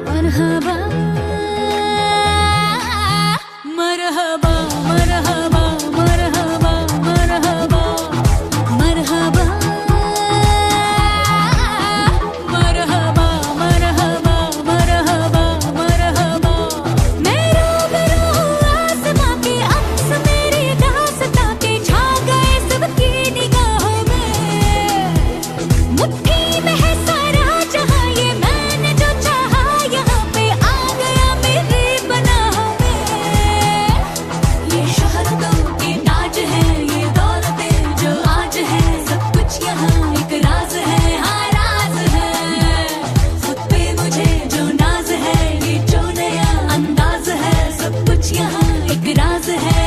मरहबा मरहबा मरहबा मरहबा मरहबा मरहबा मरहबा मरहबा मरहबा मरहबा मैं रूबरू आसमां के अक्स मेरी दास्तां के छा गए सबकी निगाहों में। मुट्ठी में है सारा जहां ये मैंने जो चाहा यहाँ पे आ गया मेरी पनाहों में। ये शोहरतों के ताज है ये दौलतें जो आज है सब कुछ यहाँ एक राज है, हाँ राज है। खुद पे मुझे जो नाज है ये जो नया अंदाज है सब कुछ यहाँ एक राज है।